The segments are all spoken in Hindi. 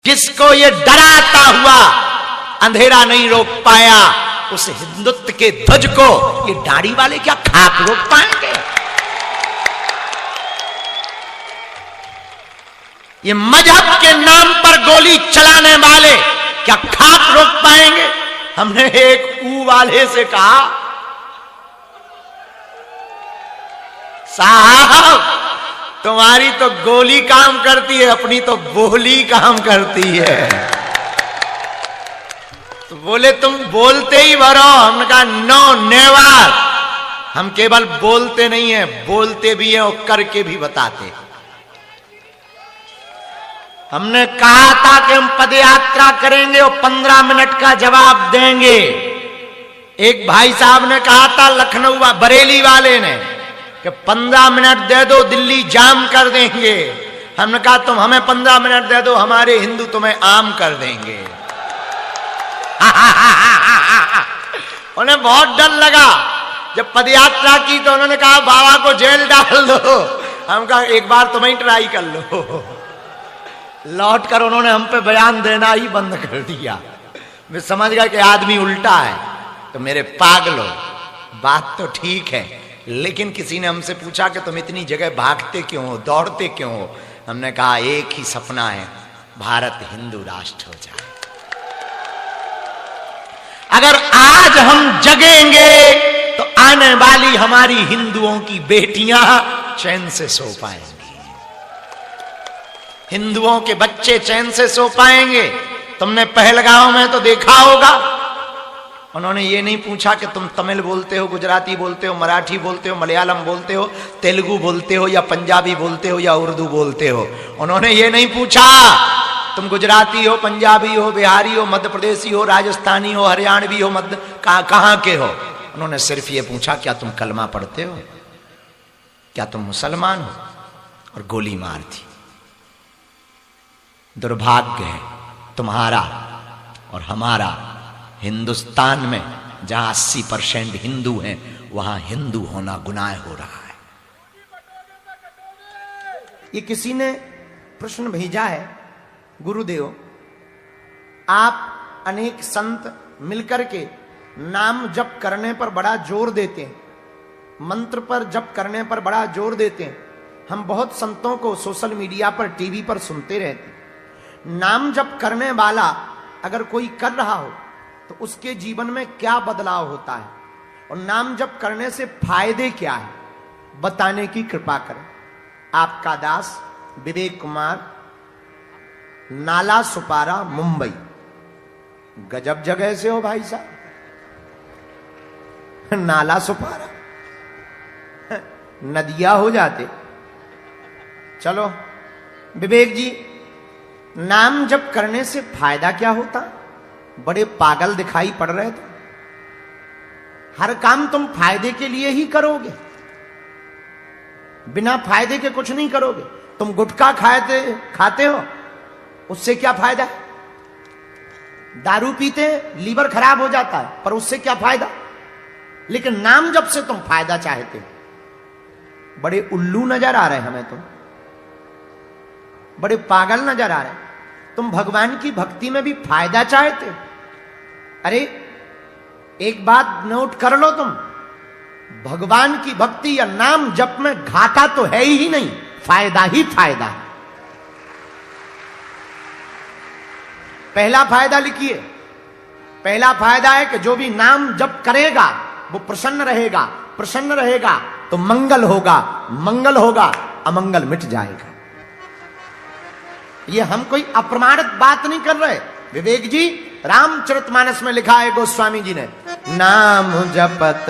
जिसको ये डराता हुआ अंधेरा नहीं रोक पाया, उस हिंदुत्व के ध्वज को ये दाढ़ी वाले क्या खाक रोक पाएंगे? ये मजहब के नाम पर गोली चलाने वाले क्या खाक रोक पाएंगे? हमने एक ऊ वाले से कहा, साहब तुम्हारी तो गोली काम करती है, अपनी तो बोली काम करती है। तो बोले तुम बोलते ही भरो। हमने कहा नो नेवर, हम केवल बोलते नहीं है, बोलते भी हैं और करके भी बताते हैं। हमने कहा था कि हम पदयात्रा करेंगे और 15 मिनट का जवाब देंगे। एक भाई साहब ने कहा था लखनऊ बरेली वाले ने कि 15 मिनट दे दो दिल्ली जाम कर देंगे। हमने कहा तुम हमें 15 मिनट दे दो, हमारे हिंदू तुम्हें आम कर देंगे। उन्हें बहुत डर लगा जब पदयात्रा की तो उन्होंने कहा बाबा को जेल डाल दो। हम कहा एक बार तुम्हें ट्राई कर लो। लौट कर उन्होंने हम पे बयान देना ही बंद कर दिया। मैं समझ गया कि आदमी उल्टा है। तो मेरे पागलो, बात तो ठीक है, लेकिन किसी ने हमसे पूछा कि तुम इतनी जगह भागते क्यों हो, दौड़ते क्यों हो? हमने कहा एक ही सपना है, भारत हिंदू राष्ट्र हो जाए। अगर आज हम जगेंगे तो आने वाली हमारी हिंदुओं की बेटियां चैन से सो पाएंगी, हिंदुओं के बच्चे चैन से सो पाएंगे। तुमने पहलगांव में तो देखा होगा, उन्होंने ये नहीं पूछा कि तुम तमिल बोलते हो, गुजराती बोलते हो, मराठी बोलते हो, मलयालम बोलते हो, तेलुगु बोलते हो या पंजाबी बोलते हो या उर्दू बोलते हो। उन्होंने ये नहीं पूछा तुम गुजराती हो, पंजाबी हो, बिहारी हो, मध्य प्रदेशी हो, राजस्थानी हो, हरियाणवी हो, कहां के हो। उन्होंने सिर्फ ये पूछा क्या तुम कलमा पढ़ते हो, क्या तुम मुसलमान हो, और गोली मार दी। दुर्भाग्य है तुम्हारा और हमारा, हिंदुस्तान में जहां 80% हिंदू हैं वहां हिंदू होना गुनाह हो रहा है। ये किसी ने प्रश्न भेजा है, गुरुदेव आप अनेक संत मिलकर के नाम जप करने पर बड़ा जोर देते हैं, मंत्र पर जप करने पर बड़ा जोर देते हैं। हम बहुत संतों को सोशल मीडिया पर, टीवी पर सुनते रहते हैं। नाम जप करने वाला अगर कोई कर रहा हो तो उसके जीवन में क्या बदलाव होता है और नाम जप करने से फायदे क्या है, बताने की कृपा करें। आपका दास विवेक कुमार, नाला सुपारा, मुंबई। गजब जगह से हो भाई साहब, नाला सुपारा, नदिया हो जाते। चलो विवेक जी, नाम जप करने से फायदा क्या होता? बड़े पागल दिखाई पड़ रहे थे। हर काम तुम फायदे के लिए ही करोगे, बिना फायदे के कुछ नहीं करोगे। तुम गुटखा खाते हो, उससे क्या फायदा है? दारू पीते लीवर खराब हो जाता है, पर उससे क्या फायदा? लेकिन नाम जप से तुम फायदा चाहते हो। बड़े उल्लू नजर आ रहे हमें तुम, बड़े पागल नजर आ रहे। तुम भगवान की भक्ति में भी फायदा चाहते हो। अरे एक बात नोट कर लो, तुम भगवान की भक्ति या नाम जप में घाटा तो है ही नहीं, फायदा ही फायदा है। पहला फायदा लिखिए, पहला फायदा है कि जो भी नाम जप करेगा वो प्रसन्न रहेगा, प्रसन्न रहेगा तो मंगल होगा, मंगल होगा अमंगल मिट जाएगा। ये हम कोई अप्रमाणित बात नहीं कर रहे। विवेक जी, रामचरितमानस में लिखा है गोस्वामी जी ने, नाम जपत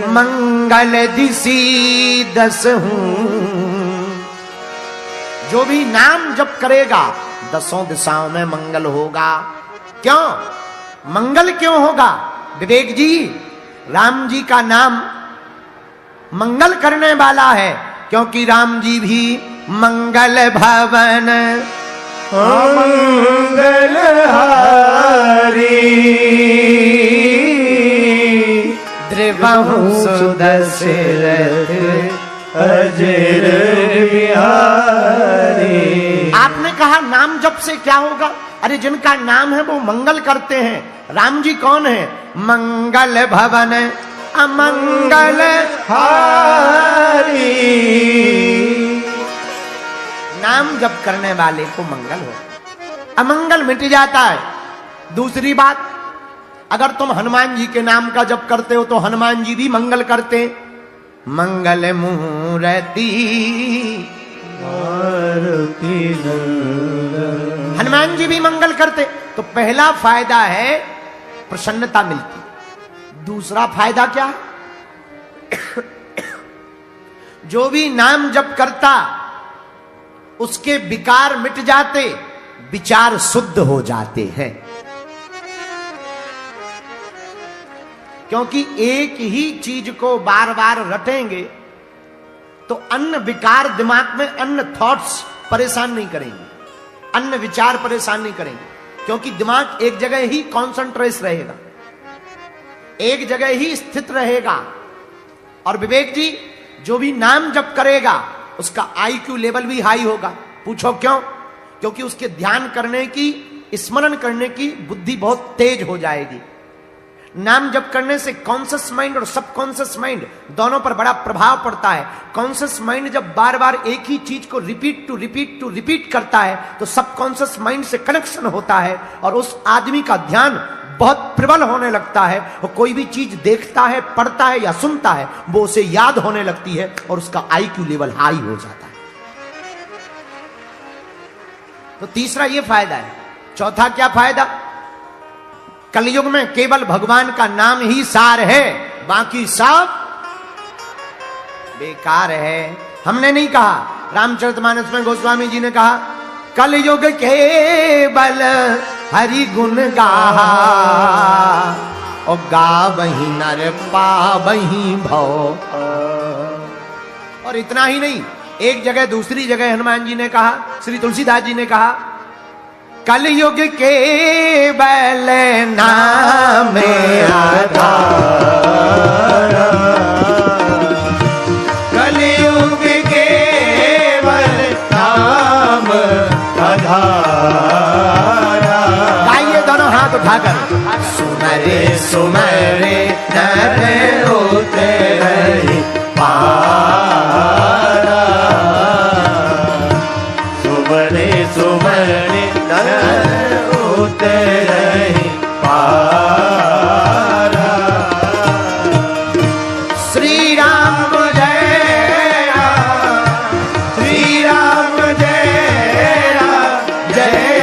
मंगल दिसी दसहूं। जो भी नाम जप करेगा 10 दिशाओं में मंगल होगा। क्यों मंगल क्यों होगा? विवेक जी, राम जी का नाम मंगल करने वाला है, क्योंकि राम जी भी मंगल भवन मंगल हारी द्रिवहु सुदशरथ अजर बिहारी। आपने कहा नाम जप से क्या होगा? अरे जिनका नाम है वो मंगल करते हैं। राम जी कौन है? मंगल भवन अमंगल हारी। नाम जप करने वाले को मंगल हो, अमंगल मिट जाता है। दूसरी बात, अगर तुम हनुमान जी के नाम का जप करते हो तो हनुमान जी भी मंगल करते। मंगल मूर्ति हनुमान जी भी मंगल करते। तो पहला फायदा है प्रसन्नता मिलती। दूसरा फायदा क्या है? जो भी नाम जप करता उसके विकार मिट जाते, विचार शुद्ध हो जाते हैं। क्योंकि एक ही चीज को बार बार रटेंगे तो अन्य विकार दिमाग में, अन्य थॉट्स परेशान नहीं करेंगे, अन्य विचार परेशान नहीं करेंगे, क्योंकि दिमाग एक जगह ही कॉन्सेंट्रेट रहेगा, एक जगह ही स्थित रहेगा। और विवेक जी, जो भी नाम जप करेगा उसका आईक्यू लेवल भी हाई होगा। पूछो क्यों? क्योंकि उसके ध्यान करने की, स्मरण करने की बुद्धि बहुत तेज हो जाएगी। नाम जप करने से कॉन्शियस माइंड और सबकॉन्शियस माइंड दोनों पर बड़ा प्रभाव पड़ता है। कॉन्शियस माइंड जब बार बार एक ही चीज को रिपीट करता है तो सबकॉन्शियस माइंड से कनेक्शन होता है और उस आदमी का ध्यान बहुत प्रबल होने लगता है। और कोई भी चीज देखता है, पढ़ता है या सुनता है, वो उसे याद होने लगती है और उसका आईक्यू लेवल हाई हो जाता है। तो तीसरा ये फायदा है। चौथा क्या फायदा? कलयुग में केवल भगवान का नाम ही सार है, बाकी सब बेकार है। हमने नहीं कहा, रामचरितमानस में गोस्वामी जी ने कहा, कलयुग केवल हरि गुण गाहा और गावहीं नर पावहीं भव। और इतना ही नहीं, एक जगह दूसरी जगह हनुमान जी ने कहा, श्री तुलसीदास जी ने कहा, कलयुग केवल नाम आधार, कलयुग केवल नाम आधार। गाइए दोनों हाथ उठाकर, सुमरे सुमरे नर होते रहे पारा, सुमरे सुमरे नर होते रहे पारा। श्री राम जय राम, श्री राम जय राम, जय